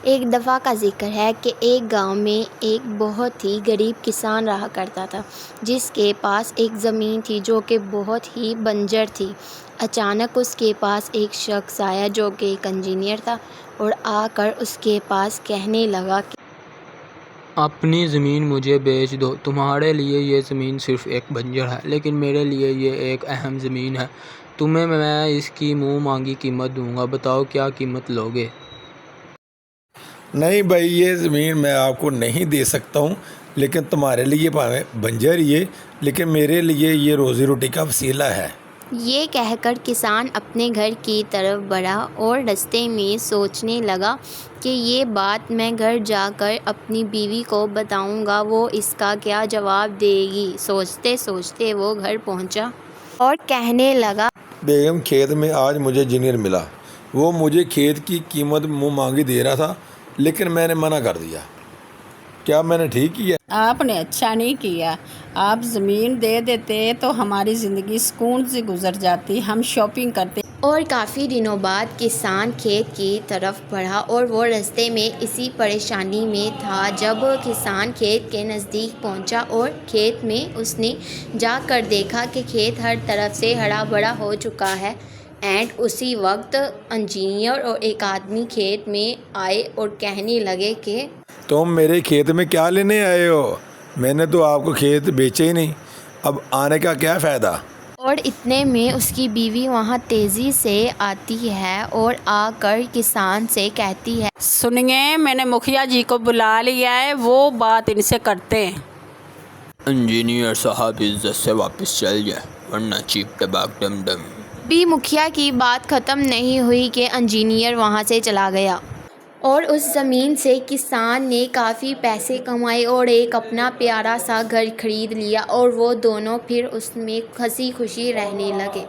एक दफ़ा का ज़िक्र है कि एक गांव में एक बहुत ही गरीब किसान रहा करता था, जिसके पास एक ज़मीन थी जो कि बहुत ही बंजर थी। अचानक उसके पास एक शख्स आया जो कि एक इंजीनियर था और आकर उसके पास कहने लगा कि अपनी ज़मीन मुझे बेच दो। तुम्हारे लिए ये ज़मीन सिर्फ़ एक बंजर है, लेकिन मेरे लिए ये एक अहम ज़मीन है। तुम्हें मैं इसकी मुँह मांगी कीमत दूँगा। बताओ क्या कीमत लोगे? नहीं भाई, ये ज़मीन मैं आपको नहीं दे सकता हूँ, लेकिन तुम्हारे लिए भावें बंजर ये, लेकिन मेरे लिए ये रोज़ी रोटी का वसीला है। ये कहकर किसान अपने घर की तरफ बढ़ा और रास्ते में सोचने लगा कि ये बात मैं घर जाकर अपनी बीवी को बताऊंगा, वो इसका क्या जवाब देगी। सोचते सोचते वो घर पहुंचा और कहने लगा, बेगम, खेत में आज मुझे इंजीनियर मिला। वो मुझे खेत की कीमत मुँह मांगी दे रहा था, लेकिन मैंने मना कर दिया। क्या मैंने ठीक किया? आपने अच्छा नहीं किया। आप ज़मीन दे देते तो हमारी ज़िंदगी सुकून से गुजर जाती, हम शॉपिंग करते। और काफ़ी दिनों बाद किसान खेत की तरफ बढ़ा और वो रास्ते में इसी परेशानी में था। जब किसान खेत के नज़दीक पहुंचा और खेत में उसने जाकर देखा कि खेत हर तरफ से हरा भरा हो चुका है। एंड उसी वक्त इंजीनियर और एक आदमी खेत में आए और कहने लगे कि तुम मेरे खेत में क्या लेने आए हो? मैंने तो आपको खेत बेचे ही नहीं, अब आने का क्या फ़ायदा? और इतने में उसकी बीवी वहाँ तेज़ी से आती है और आकर किसान से कहती है, सुनिए, मैंने मुखिया जी को बुला लिया है, वो बात इनसे करते हैं। इंजीनियर साहब इज्जत से वापस चल जाए, वरना चीप टबाक डम डम। भी मुखिया की बात ख़त्म नहीं हुई कि इंजीनियर वहाँ से चला गया और उस ज़मीन से किसान ने काफ़ी पैसे कमाए और एक अपना प्यारा सा घर खरीद लिया और वो दोनों फिर उसमें हंसी खुशी रहने लगे।